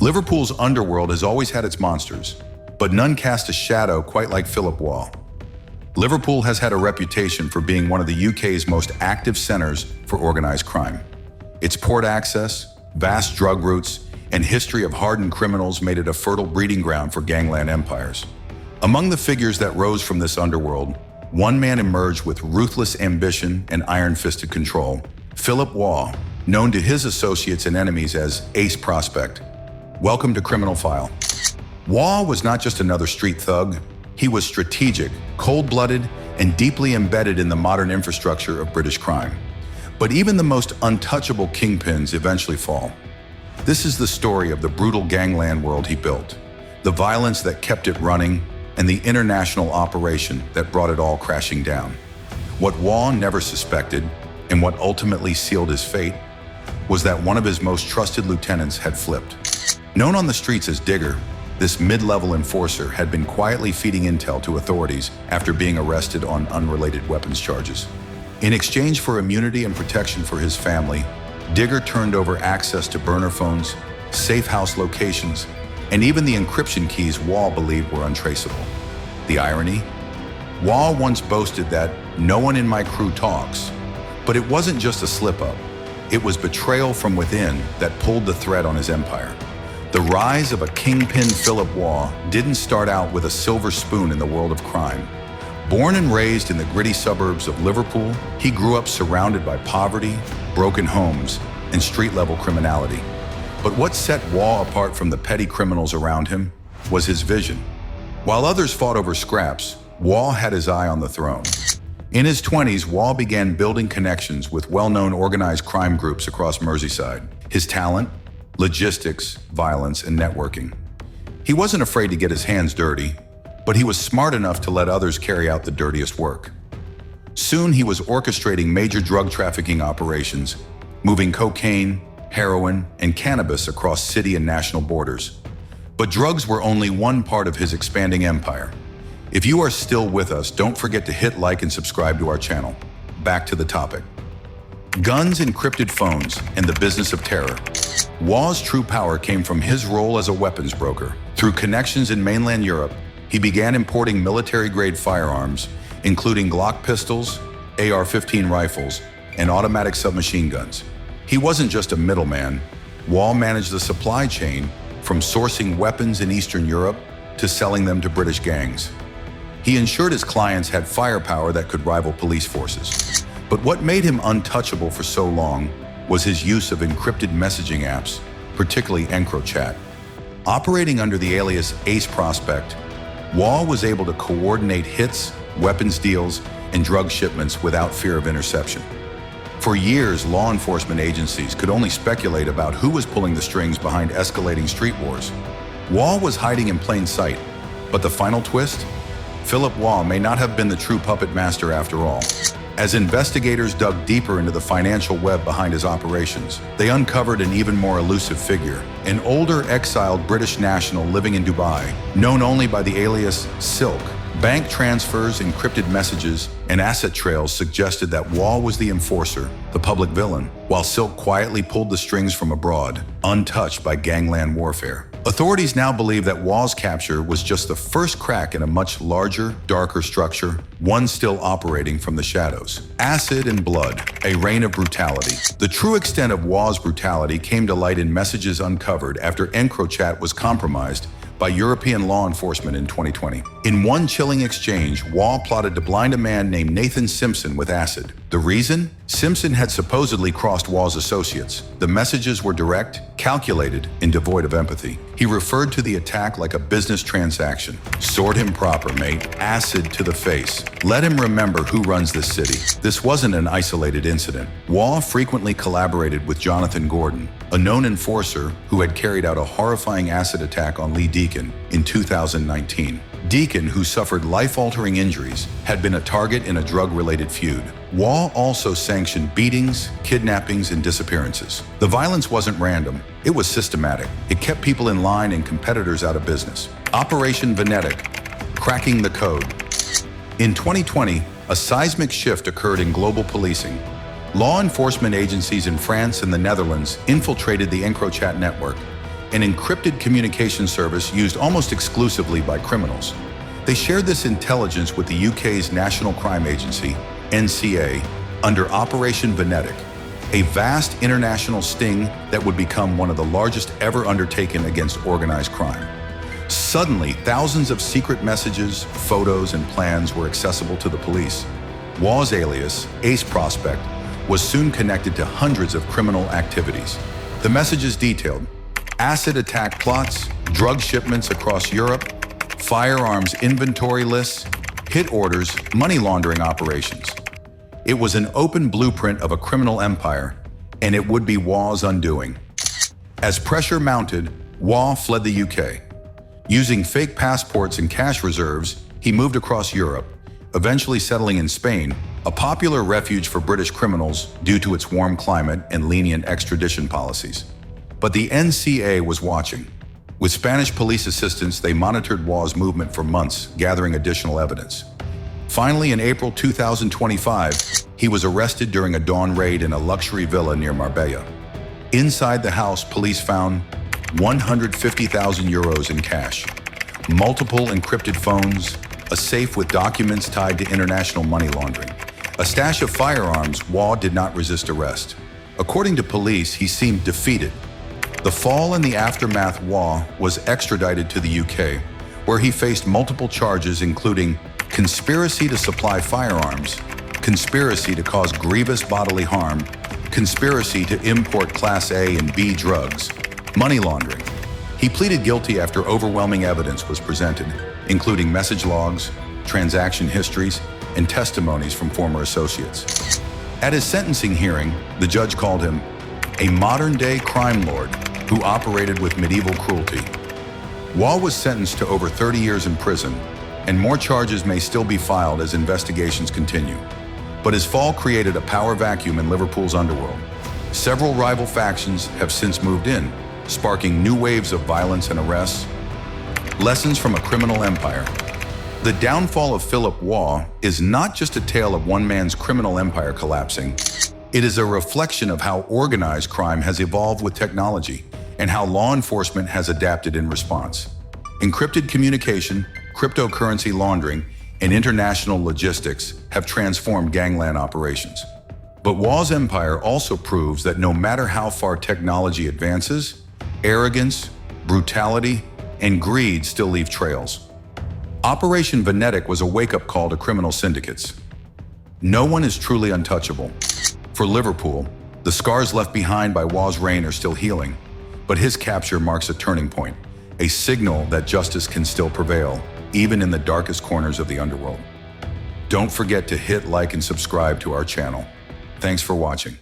Liverpool's Underworld has always had its monsters, but none cast a shadow quite like Philip Waugh. Liverpool has had a reputation for being one of the UK's most active centers for organized crime. Its port access, vast drug routes, and history of hardened criminals made it a fertile breeding ground for gangland empires. Among the figures that rose from this underworld, one man emerged with ruthless ambition and iron-fisted control: Philip Waugh, known to his associates and enemies as Ace Prospect. Welcome to Criminal File. Waugh was not just another street thug. He was strategic, cold-blooded, and deeply embedded in the modern infrastructure of British crime. But even the most untouchable kingpins eventually fall. This is the story of the brutal gangland world he built, the violence that kept it running, and the international operation that brought it all crashing down. What Waugh never suspected, and what ultimately sealed his fate, was that one of his most trusted lieutenants had flipped. Known on the streets as Digger, this mid-level enforcer had been quietly feeding intel to authorities after being arrested on unrelated weapons charges. In exchange for immunity and protection for his family, Digger turned over access to burner phones, safe house locations, and even the encryption keys Waugh believed were untraceable. The irony? Waugh once boasted that "no one in my crew talks," but it wasn't just a slip-up. It was betrayal from within that pulled the thread on his empire. The rise of a kingpin Philip Waugh didn't start out with a silver spoon in the world of crime. Born and raised in the gritty suburbs of Liverpool, he grew up surrounded by poverty, broken homes, and street-level criminality. But what set Waugh apart from the petty criminals around him was his vision. While others fought over scraps, Waugh had his eye on the throne. In his 20s, Waugh began building connections with well-known organized crime groups across Merseyside. His talent, logistics, violence, and networking. He wasn't afraid to get his hands dirty, but he was smart enough to let others carry out the dirtiest work. Soon he was orchestrating major drug trafficking operations, moving cocaine, heroin, and cannabis across city and national borders. But drugs were only one part of his expanding empire. If you are still with us, don't forget to hit like and subscribe to our channel. Back to the topic. Guns, encrypted phones, and the business of terror. Waugh's true power came from his role as a weapons broker. Through connections in mainland Europe, he began importing military-grade firearms, including Glock pistols, AR-15 rifles, and automatic submachine guns. He wasn't just a middleman. Waugh managed the supply chain, from sourcing weapons in Eastern Europe to selling them to British gangs. He ensured his clients had firepower that could rival police forces. But what made him untouchable for so long was his use of encrypted messaging apps, particularly EncroChat. Operating under the alias Ace Prospect, Waugh was able to coordinate hits, weapons deals, and drug shipments without fear of interception. For years, law enforcement agencies could only speculate about who was pulling the strings behind escalating street wars. Waugh was hiding in plain sight, but the final twist? Philip Waugh may not have been the true puppet master after all. As investigators dug deeper into the financial web behind his operations, they uncovered an even more elusive figure, an older exiled British national living in Dubai, known only by the alias Silk. Bank transfers, encrypted messages, and asset trails suggested that Waugh was the enforcer, the public villain, while Silk quietly pulled the strings from abroad, untouched by gangland warfare. Authorities now believe that Waugh's capture was just the first crack in a much larger, darker structure, one still operating from the shadows. Acid and blood, a reign of brutality. The true extent of Waugh's brutality came to light in messages uncovered after EncroChat was compromised by European law enforcement in 2020. In one chilling exchange, Waugh plotted to blind a man named Nathan Simpson with acid. The reason? Simpson had supposedly crossed Waugh's associates. The messages were direct, calculated, and devoid of empathy. He referred to the attack like a business transaction. Sort him proper, mate. Acid to the face. Let him remember who runs this city. This wasn't an isolated incident. Waugh frequently collaborated with Jonathan Gordon, a known enforcer who had carried out a horrifying acid attack on Lee Deacon in 2019. Deacon, who suffered life-altering injuries, had been a target in a drug-related feud. Waugh also sanctioned beatings, kidnappings, and disappearances. The violence wasn't random, it was systematic. It kept people in line and competitors out of business. Operation Venetic, cracking the code. In 2020, a seismic shift occurred in global policing. Law enforcement agencies in France and the Netherlands infiltrated the EncroChat network, an encrypted communication service used almost exclusively by criminals. They shared this intelligence with the UK's National Crime Agency, NCA, under Operation Venetic, a vast international sting that would become one of the largest ever undertaken against organized crime. Suddenly, thousands of secret messages, photos, and plans were accessible to the police. Waugh's alias, Ace Prospect, was soon connected to hundreds of criminal activities. The messages detailed acid attack plots, drug shipments across Europe, firearms inventory lists, hit orders, money laundering operations. It was an open blueprint of a criminal empire, and it would be Waugh's undoing. As pressure mounted, Waugh fled the UK. Using fake passports and cash reserves, he moved across Europe, eventually settling in Spain, a popular refuge for British criminals due to its warm climate and lenient extradition policies. But the NCA was watching. With Spanish police assistance, they monitored Waugh's movement for months, gathering additional evidence. Finally, in April 2025, he was arrested during a dawn raid in a luxury villa near Marbella. Inside the house, police found 150,000 euros in cash, multiple encrypted phones, a safe with documents tied to international money laundering, a stash of firearms. Waugh did not resist arrest. According to police, he seemed defeated. The fall and the aftermath, Waugh was extradited to the UK, where he faced multiple charges including conspiracy to supply firearms, conspiracy to cause grievous bodily harm, conspiracy to import Class A and B drugs, money laundering. He pleaded guilty after overwhelming evidence was presented, including message logs, transaction histories, and testimonies from former associates. At his sentencing hearing, the judge called him a modern-day crime lord who operated with medieval cruelty. Waugh was sentenced to over 30 years in prison, and more charges may still be filed as investigations continue. But his fall created a power vacuum in Liverpool's underworld. Several rival factions have since moved in, sparking new waves of violence and arrests. Lessons from a criminal empire. The downfall of Philip Waugh is not just a tale of one man's criminal empire collapsing. It is a reflection of how organized crime has evolved with technology and how law enforcement has adapted in response. Encrypted communication, cryptocurrency laundering, and international logistics have transformed gangland operations. But Waugh's empire also proves that no matter how far technology advances, arrogance, brutality, and greed still leave trails. Operation Venetic was a wake-up call to criminal syndicates. No one is truly untouchable. For Liverpool, the scars left behind by Waugh's reign are still healing, but his capture marks a turning point, a signal that justice can still prevail, even in the darkest corners of the underworld. Don't forget to hit like and subscribe to our channel. Thanks for watching.